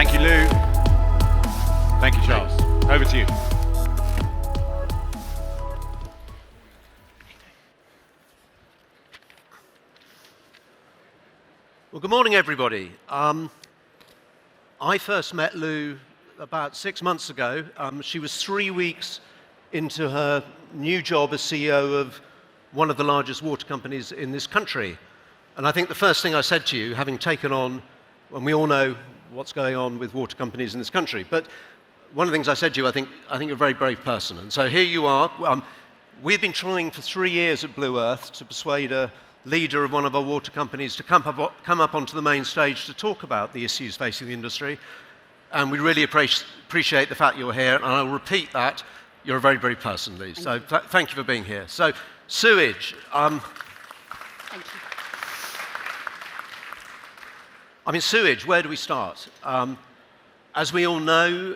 Thank you, Lou. Thank you, Charles. Over to you. Well, good morning, everybody. I first met Lou about 6 months ago. She was 3 weeks into her new job as CEO of one of the largest water companies in this country. And I think the first thing I said to you, having taken on, and we all know what's going on with water companies in this country, but one of the things I said to you, I think you're a very brave person. And so here you are. We've been trying for 3 years at Blue Earth to persuade a leader of one of our water companies to come up onto the main stage to talk about the issues facing the industry. And we really appreciate the fact you're here. And I'll repeat that. You're a very brave person, Lou. So thank you for being here. So sewage. Thank you. I mean, sewage, where do we start? As we all know,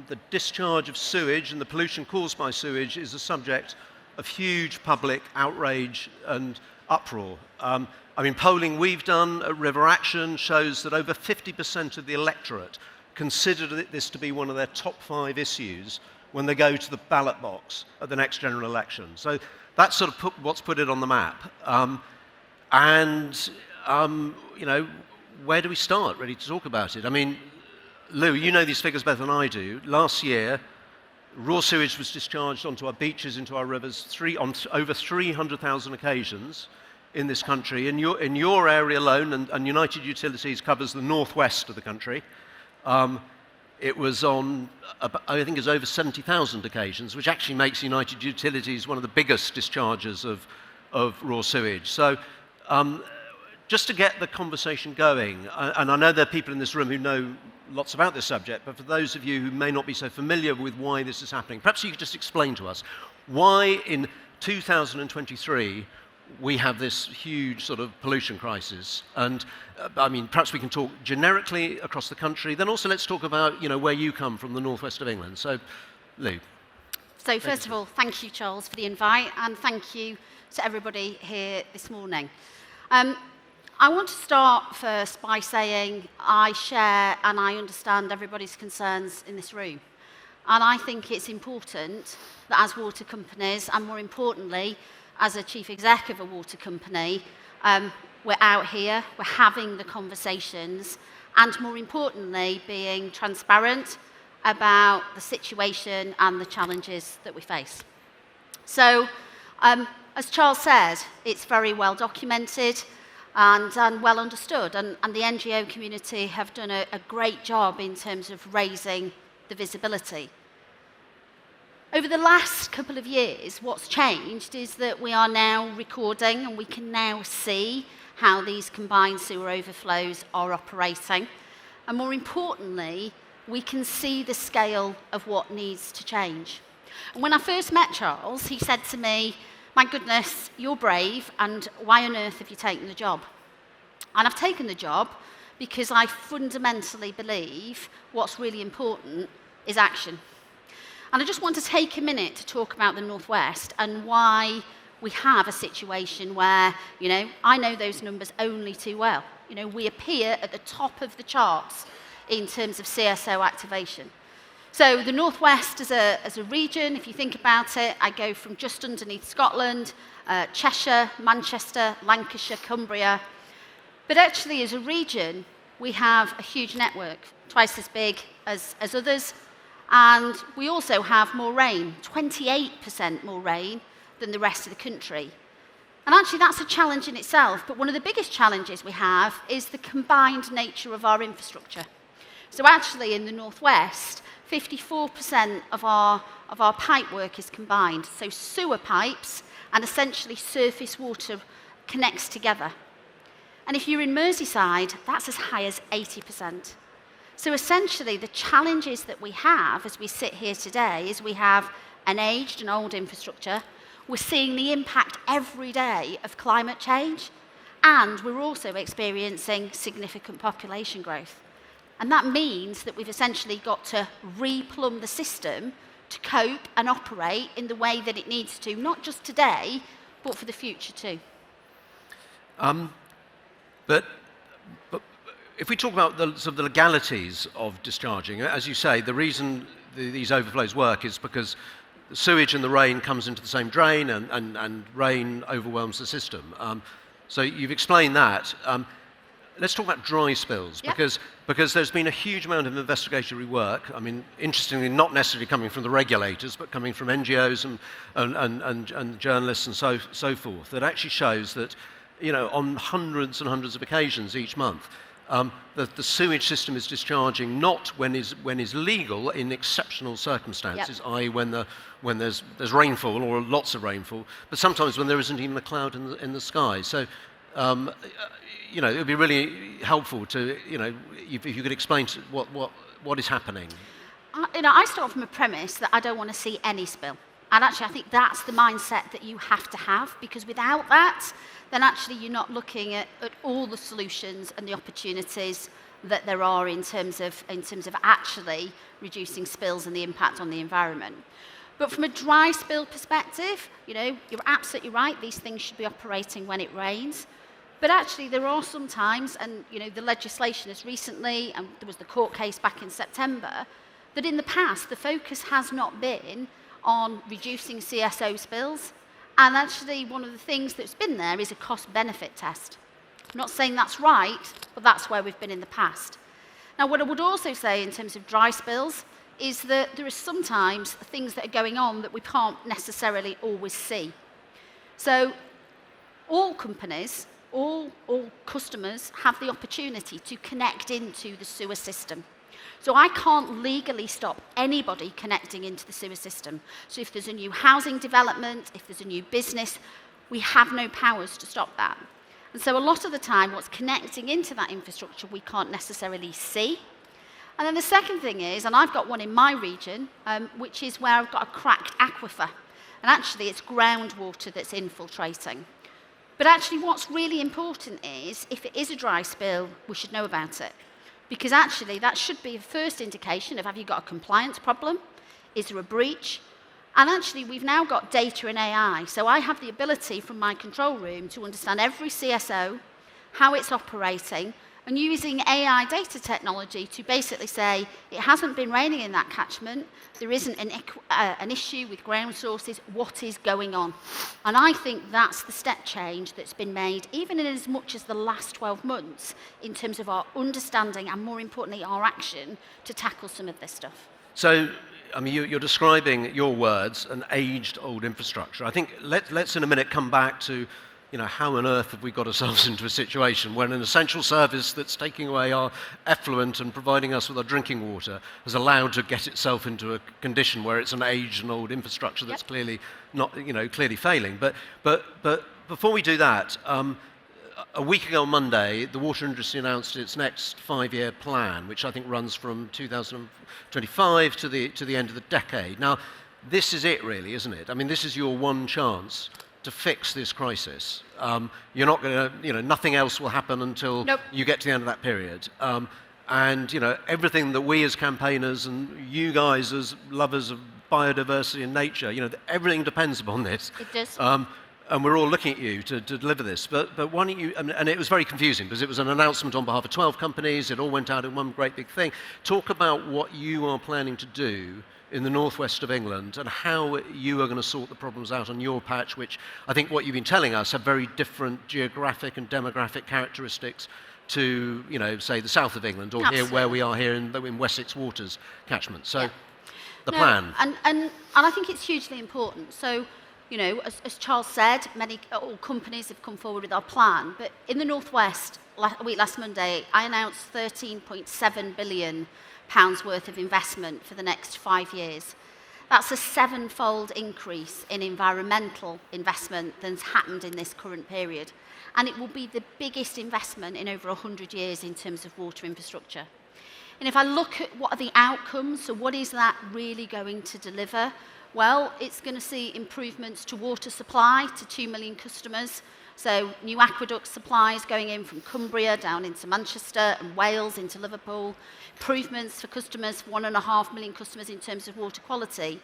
the discharge of sewage and the pollution caused by sewage is a subject of huge public outrage and uproar. I mean, polling we've done at River Action shows that over 50% of the electorate consider this to be one of their top 5 issues when they go to the ballot box at the next general election. So that's sort of what's put it on the map. You know, where do we start really to talk about it? I mean, Lou, you know these figures better than I do. Last year, raw sewage was discharged onto our beaches, into our rivers, on over 300,000 occasions in this country. In your area alone, and United Utilities covers the northwest of the country, it was on, I think it's over 70,000 occasions, which actually makes United Utilities one of the biggest dischargers of raw sewage. So just to get the conversation going, and I know there are people in this room who know lots about this subject, but for those of you who may not be so familiar with why this is happening, perhaps you could just explain to us why in 2023 we have this huge sort of pollution crisis. And I mean, perhaps we can talk generically across the country, then also let's talk about, you know, where you come from, the northwest of England. So, Lou. So first of all, thank you, Charles, for the invite, and thank you to everybody here this morning. I want to start first by saying I share and I understand everybody's concerns in this room. And I think it's important that as water companies, and more importantly, as a chief exec of a water company, we're out here, we're having the conversations, and more importantly, being transparent about the situation and the challenges that we face. So, as Charles said, it's very well documented and well understood, and the NGO community have done a great job in terms of raising the visibility. Over the last couple of years, what's changed is that we are now recording and we can now see how these combined sewer overflows are operating. And more importantly, we can see the scale of what needs to change. And when I first met Charles, he said to me, "My goodness, you're brave, and why on earth have you taken the job?" And I've taken the job because I fundamentally believe what's really important is action. And I just want to take a minute to talk about the Northwest and why we have a situation where, you know, I know those numbers only too well. You know, we appear at the top of the charts in terms of CSO activation. So the Northwest as a region, if you think about it, I go from just underneath Scotland, Cheshire, Manchester, Lancashire, Cumbria. But actually as a region, we have a huge network, twice as big as others. And we also have more rain, 28% more rain than the rest of the country. And actually that's a challenge in itself, but one of the biggest challenges we have is the combined nature of our infrastructure. So actually in the Northwest, 54% of our pipe work is combined. So sewer pipes and essentially surface water connects together. And if you're in Merseyside, that's as high as 80%. So essentially the challenges that we have as we sit here today is we have an aged and old infrastructure. We're seeing the impact every day of climate change, and we're also experiencing significant population growth. And that means that we've essentially got to replumb the system to cope and operate in the way that it needs to, not just today, but for the future too. But if we talk about the sort of the legalities of discharging, as you say, the reason these overflows work is because the sewage and the rain comes into the same drain, and rain overwhelms the system. So you've explained that. Let's talk about dry spills, because there's been a huge amount of investigatory work. I mean, interestingly, not necessarily coming from the regulators, but coming from NGOs and journalists and so forth, that actually shows that, on hundreds and hundreds of occasions each month, the sewage system is discharging not when is legal in exceptional circumstances, i.e. when there's rainfall or lots of rainfall, but sometimes when there isn't even a cloud in the sky. So, it would be really helpful to, if you could explain what is happening. I start from a premise that I don't want to see any spill. And actually, I think that's the mindset that you have to have, because without that, then actually you're not looking at all the solutions and the opportunities that there are in terms of actually reducing spills and the impact on the environment. But from a dry spill perspective, you're absolutely right, these things should be operating when it rains. But actually, there are some times, and the legislation has recently, and there was the court case back in September, that in the past the focus has not been on reducing CSO spills. And actually, one of the things that's been there is a cost-benefit test. I'm not saying that's right, but that's where we've been in the past. Now, what I would also say in terms of dry spills is that there are sometimes things that are going on that we can't necessarily always see. So all companies, all customers have the opportunity to connect into the sewer system. So I can't legally stop anybody connecting into the sewer system. So if there's a new housing development, if there's a new business, we have no powers to stop that. And so a lot of the time, what's connecting into that infrastructure, we can't necessarily see. And then the second thing is, and I've got one in my region, which is where I've got a cracked aquifer. And actually, it's groundwater that's infiltrating. But actually, what's really important is, if it is a dry spill, we should know about it. Because actually, that should be a first indication of, have you got a compliance problem? Is there a breach? And actually, we've now got data and AI. So I have the ability from my control room to understand every CSO, how it's operating, and using AI data technology to basically say, it hasn't been raining in that catchment, there isn't an issue with ground sources, what is going on? And I think that's the step change that's been made, even in as much as the last 12 months, in terms of our understanding and, more importantly, our action to tackle some of this stuff. So, I mean, you're describing, your words, an aged old infrastructure. I think let's in a minute come back to, how on earth have we got ourselves into a situation when an essential service that's taking away our effluent and providing us with our drinking water is allowed to get itself into a condition where it's an aged and old infrastructure that's clearly not, clearly failing. But before we do that, a week ago on Monday, the water industry announced its next 5-year plan, which I think runs from 2025 to the end of the decade. Now, this is it really, isn't it? I mean, this is your one chance to fix this crisis. You're not going to, nothing else will happen until you get to the end of that period. And, everything that we as campaigners and you guys as lovers of biodiversity and nature, everything depends upon this. It does. And we're all looking at you to deliver this. But why don't you, and it was very confusing because it was an announcement on behalf of 12 companies, it all went out in one great big thing. Talk about what you are planning to do in the northwest of England and how you are going to sort the problems out on your patch, which I think what you've been telling us have very different geographic and demographic characteristics to, say the south of England or here where we are here in Wessex Waters catchment. So the plan. And I think it's hugely important. So, as Charles said, all companies have come forward with our plan. But in the northwest, last Monday, I announced £13.7 billion worth of investment for the next 5 years. That's a 7-fold increase in environmental investment than's happened in this current period. And it will be the biggest investment in over 100 years in terms of water infrastructure. And if I look at what are the outcomes, so what is that really going to deliver? Well, it's going to see improvements to water supply to 2 million customers. So new aqueduct supplies going in from Cumbria down into Manchester and Wales into Liverpool. Improvements for customers, 1.5 million customers in terms of water quality.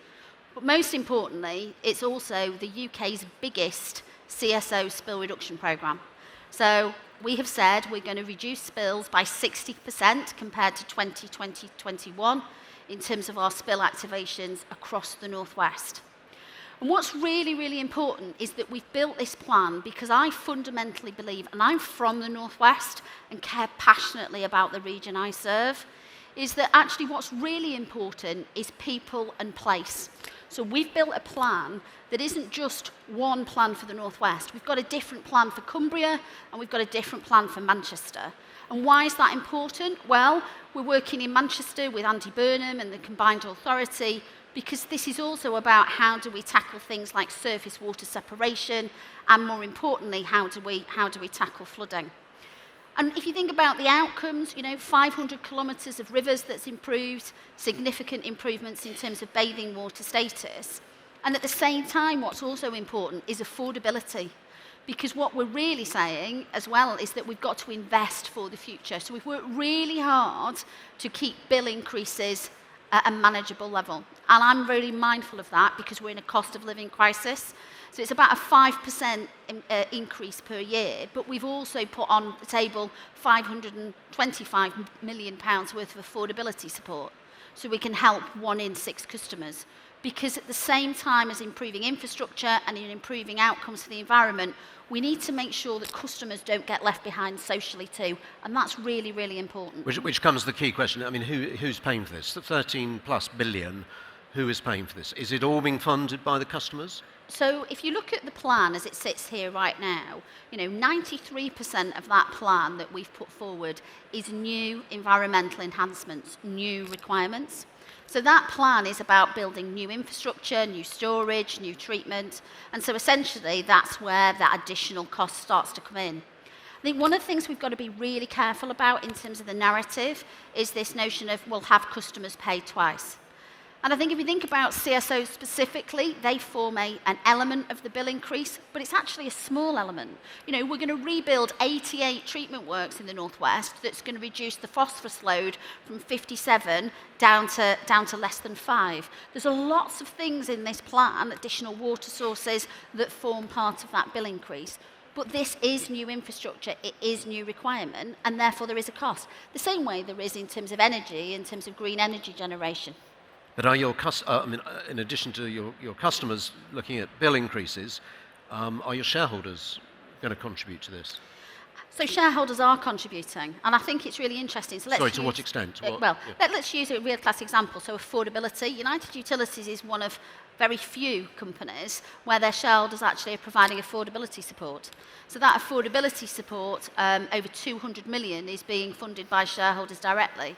But most importantly, it's also the UK's biggest CSO spill reduction programme. So we have said we're going to reduce spills by 60% compared to 2020-21 in terms of our spill activations across the Northwest. And what's really, really important is that we've built this plan because I fundamentally believe, and I'm from the Northwest and care passionately about the region I serve, is that actually what's really important is people and place. So we've built a plan that isn't just one plan for the Northwest. We've got a different plan for Cumbria and we've got a different plan for Manchester. And why is that important? Well, we're working in Manchester with Andy Burnham and the Combined Authority because this is also about how do we tackle things like surface water separation and more importantly, how do we tackle flooding. And if you think about the outcomes, 500 kilometres of rivers that's improved, significant improvements in terms of bathing water status. And at the same time, what's also important is affordability. Because what we're really saying as well is that we've got to invest for the future. So we've worked really hard to keep bill increases at a manageable level. And I'm really mindful of that because we're in a cost of living crisis. So it's about a 5% increase per year, but we've also put on the table £525 million worth of affordability support so we can help 1 in 6 customers. Because at the same time as improving infrastructure and in improving outcomes for the environment, we need to make sure that customers don't get left behind socially too, and that's really, really important. Which comes to the key question. I mean, who's paying for this? The 13 plus billion, who is paying for this? Is it all being funded by the customers? So if you look at the plan as it sits here right now, 93% of that plan that we've put forward is new environmental enhancements, new requirements. So that plan is about building new infrastructure, new storage, new treatment, and so essentially that's where that additional cost starts to come in. I think one of the things we've got to be really careful about in terms of the narrative is this notion of we'll have customers pay twice. And I think if you think about CSOs specifically, they form an element of the bill increase, but it's actually a small element. We're going to rebuild 88 treatment works in the Northwest that's going to reduce the phosphorus load from 57 down to less than 5. There's lots of things in this plan, additional water sources, that form part of that bill increase. But this is new infrastructure, it is new requirement, and therefore there is a cost. The same way there is in terms of energy, in terms of green energy generation. But are your in addition to your customers looking at bill increases, are your shareholders going to contribute to this? So shareholders are contributing, and I think it's really interesting. So to what extent? Let's use a real class example. So affordability. United Utilities is one of very few companies where their shareholders actually are providing affordability support. So that affordability support, over 200 million, is being funded by shareholders directly.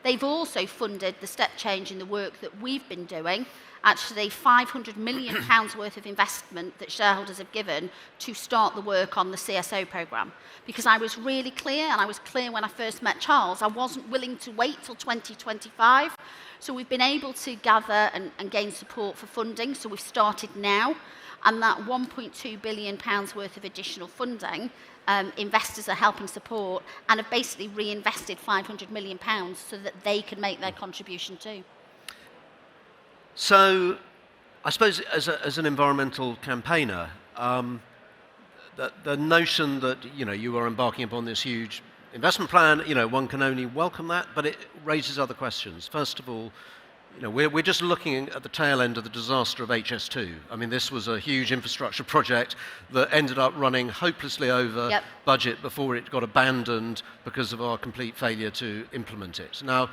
They've also funded the step change in the work that we've been doing, actually £500 million worth of investment that shareholders have given to start the work on the CSO programme. Because I was really clear, and I was clear when I first met Charles, I wasn't willing to wait till 2025. So we've been able to gather and gain support for funding, so we've started now. And that £1.2 billion worth of additional funding, investors are helping support and have basically reinvested £500 million so that they can make their contribution too. So, I suppose as an environmental campaigner, the notion that you are embarking upon this huge investment plan, one can only welcome that, but it raises other questions. First of all, we're just looking at the tail end of the disaster of HS2. I mean, this was a huge infrastructure project that ended up running hopelessly over budget before it got abandoned because of our complete failure to implement it. Now,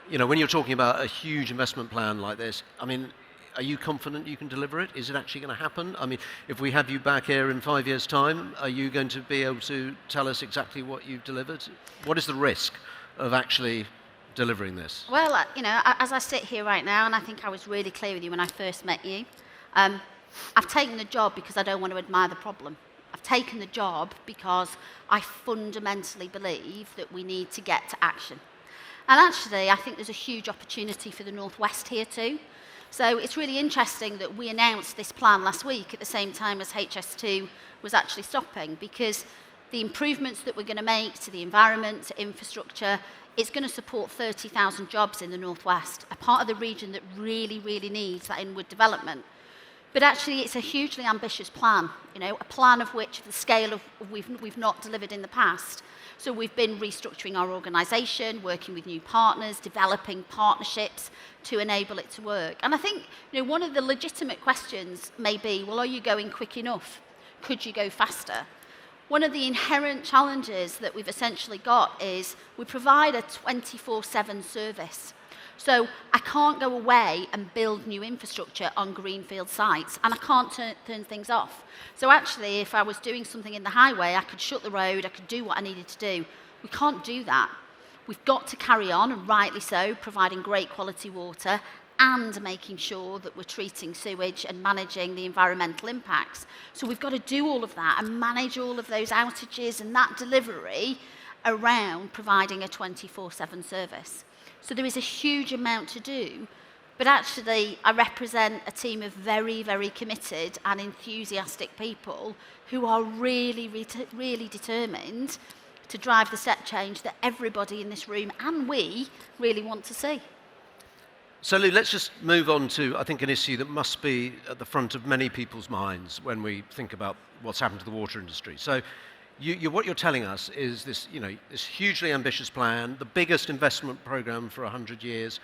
when you're talking about a huge investment plan like this, I mean, are you confident you can deliver it? Is it actually going to happen? I mean, if we have you back here in 5 years' time, are you going to be able to tell us exactly what you've delivered? What is the risk of actually delivering this? Well, as I sit here right now, and I think I was really clear with you when I first met you, I've taken the job because I don't want to admire the problem. I've taken the job because I fundamentally believe that we need to get to action. And actually, I think there's a huge opportunity for the Northwest here too. So it's really interesting that we announced this plan last week at the same time as HS2 was actually stopping, because the improvements that we're going to make to the environment, to infrastructure, it's going to support 30,000 jobs in the Northwest, a part of the region that really, really needs that inward development. But actually, it's a hugely ambitious plan, a plan of which the scale of we've not delivered in the past. So we've been restructuring our organisation, working with new partners, developing partnerships to enable it to work. And I think one of the legitimate questions may be, well, are you going quick enough? Could you go faster? One of the inherent challenges that we've essentially got is we provide a 24/7 service. So I can't go away and build new infrastructure on greenfield sites, and I can't turn things off. So actually, if I was doing something in the highway, I could shut the road, I could do what I needed to do. We can't do that. We've got to carry on, and rightly so, providing great quality water and making sure that we're treating sewage and managing the environmental impacts. So we've got to do all of that and manage all of those outages and that delivery around providing a 24/7 service. So there is a huge amount to do, but actually I represent a team of very, very committed and enthusiastic people who are really, really determined to drive the step change that everybody in this room and we really want to see. So Lou, let's just move on to, I think, an issue that must be at the front of many people's minds when we think about what's happened to the water industry. So what you're telling us is this, this hugely ambitious plan, the biggest investment program for 100 years.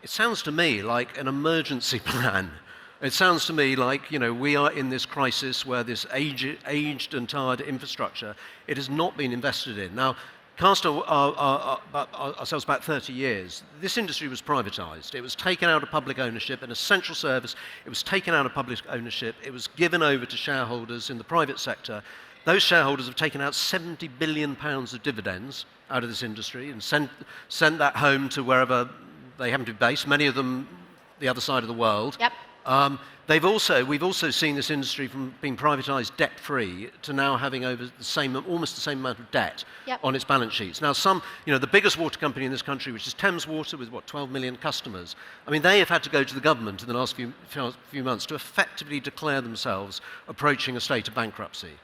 It sounds to me like an emergency plan. It sounds to me like, we are in this crisis where this aged and tired infrastructure, it has not been invested in. Now, cast ourselves back 30 years, this industry was privatized. It was taken out of public ownership, an essential service. It was taken out of public ownership. It was given over to shareholders in the private sector. Those shareholders have taken out £70 billion of dividends out of this industry and sent that home to wherever they happen to be based, many of them the other side of the world. Yep. We've also seen this industry from being privatised debt-free to now having almost the same amount of debt on its balance sheets. Now, the biggest water company in this country, which is Thames Water, with 12 million customers. I mean, they have had to go to the government in the last few months to effectively declare themselves approaching a state of bankruptcy.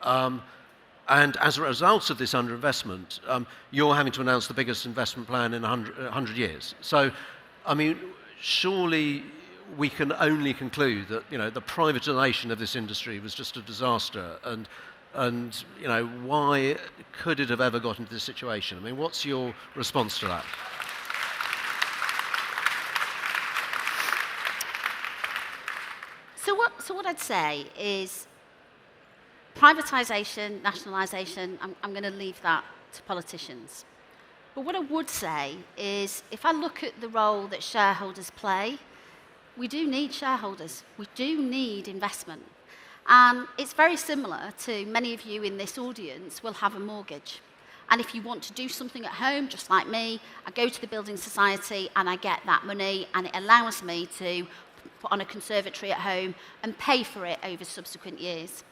And as a result of this underinvestment, you're having to announce the biggest investment plan in 100 years. So, I mean, surely we can only conclude that the privatisation of this industry was just a disaster, and why could it have ever got into this situation? I mean, what's your response to that? So what I'd say is privatisation, nationalisation, I'm going to leave that to politicians. But what I would say is, if I look at the role that shareholders play, we do need shareholders. We do need investment. And it's very similar to many of you in this audience will have a mortgage. And if you want to do something at home, just like me, I go to the building society and I get that money, and it allows me to put on a conservatory at home and pay for it over subsequent years.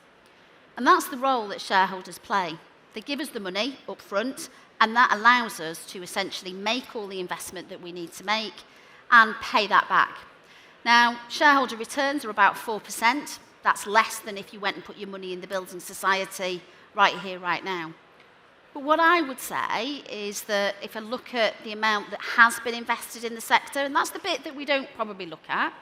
And that's the role that shareholders play. They give us the money up front, and that allows us to essentially make all the investment that we need to make and pay that back. Now, shareholder returns are about 4%. That's less than if you went and put your money in the building society right here, right now. But what I would say is that if I look at the amount that has been invested in the sector, and that's the bit that we don't probably look at,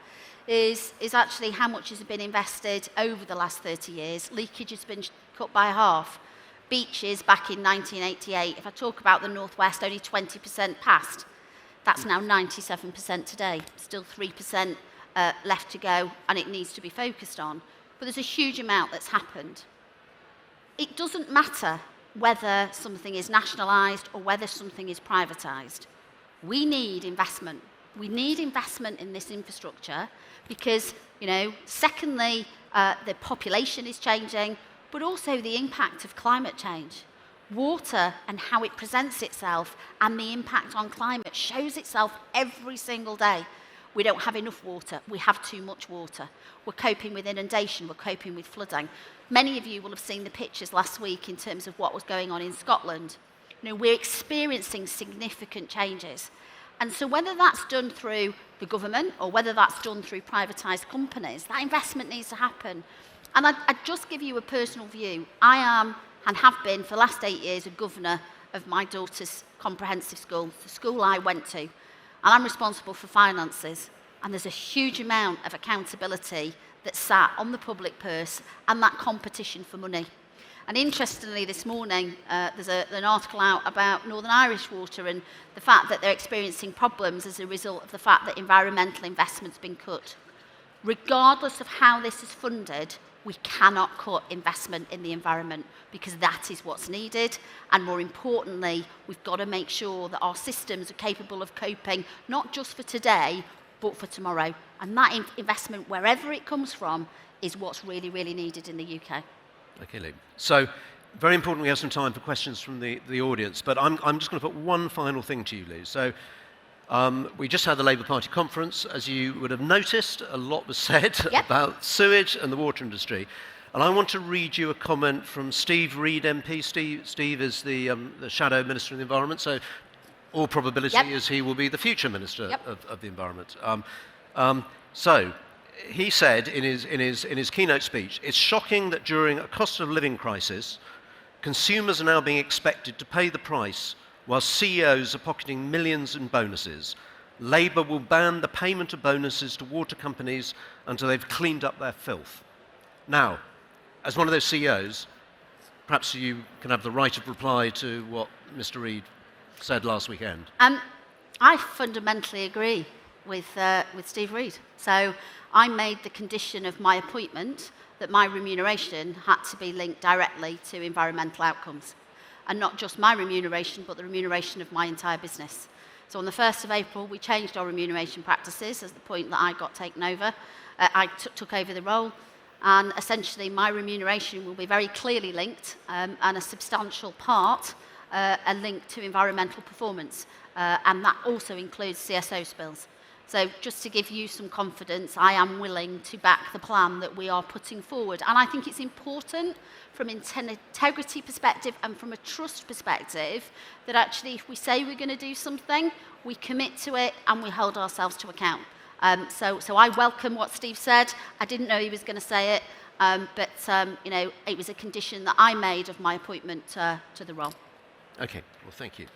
is actually how much has been invested over the last 30 years. Leakage has been cut by half. Beaches back in 1988, if I talk about the Northwest, only 20% passed. That's now 97% today. Still 3% left to go, and it needs to be focused on. But there's a huge amount that's happened. It doesn't matter whether something is nationalised or whether something is privatised. We need investment. We need investment in this infrastructure because, secondly, the population is changing, but also the impact of climate change. Water and how it presents itself and the impact on climate shows itself every single day. We don't have enough water. We have too much water. We're coping with inundation. We're coping with flooding. Many of you will have seen the pictures last week in terms of what was going on in Scotland. We're experiencing significant changes. And so whether that's done through the government or whether that's done through privatised companies, that investment needs to happen. And I'd just give you a personal view. I am, and have been for the last 8 years, a governor of my daughter's comprehensive school, the school I went to. And I'm responsible for finances. And there's a huge amount of accountability that sat on the public purse and that competition for money. And interestingly, this morning, there's an article out about Northern Irish Water and the fact that they're experiencing problems as a result of the fact that environmental investment's been cut. Regardless of how this is funded, we cannot cut investment in the environment because that is what's needed. And more importantly, we've got to make sure that our systems are capable of coping, not just for today, but for tomorrow. And that investment, wherever it comes from, is what's really, really needed in the UK. Okay, Lou. So, very important we have some time for questions from the audience, but I'm just going to put one final thing to you, Lou. So, we just had the Labour Party conference. As you would have noticed, a lot was said about sewage and the water industry. And I want to read you a comment from Steve Reid MP. Steve is the Shadow Minister of the Environment, so all probability is he will be the future Minister of the Environment. So he said in his keynote speech, "It's shocking that during a cost of living crisis, consumers are now being expected to pay the price while CEOs are pocketing millions in bonuses. Labour will ban the payment of bonuses to water companies until they've cleaned up their filth." Now, as one of those CEOs, perhaps you can have the right of reply to what Mr. Reid said last weekend. I fundamentally agree with Steve Reid. So I made the condition of my appointment that my remuneration had to be linked directly to environmental outcomes. And not just my remuneration, but the remuneration of my entire business. So on the 1st of April, we changed our remuneration practices as the point that I got taken over. I took over the role, and essentially my remuneration will be very clearly linked, and a substantial part are linked to environmental performance, and that also includes CSO spills. So just to give you some confidence, I am willing to back the plan that we are putting forward. And I think it's important from an integrity perspective and from a trust perspective that actually if we say we're going to do something, we commit to it and we hold ourselves to account. So I welcome what Steve said. I didn't know he was going to say it, but it was a condition that I made of my appointment to the role. Okay, well, thank you.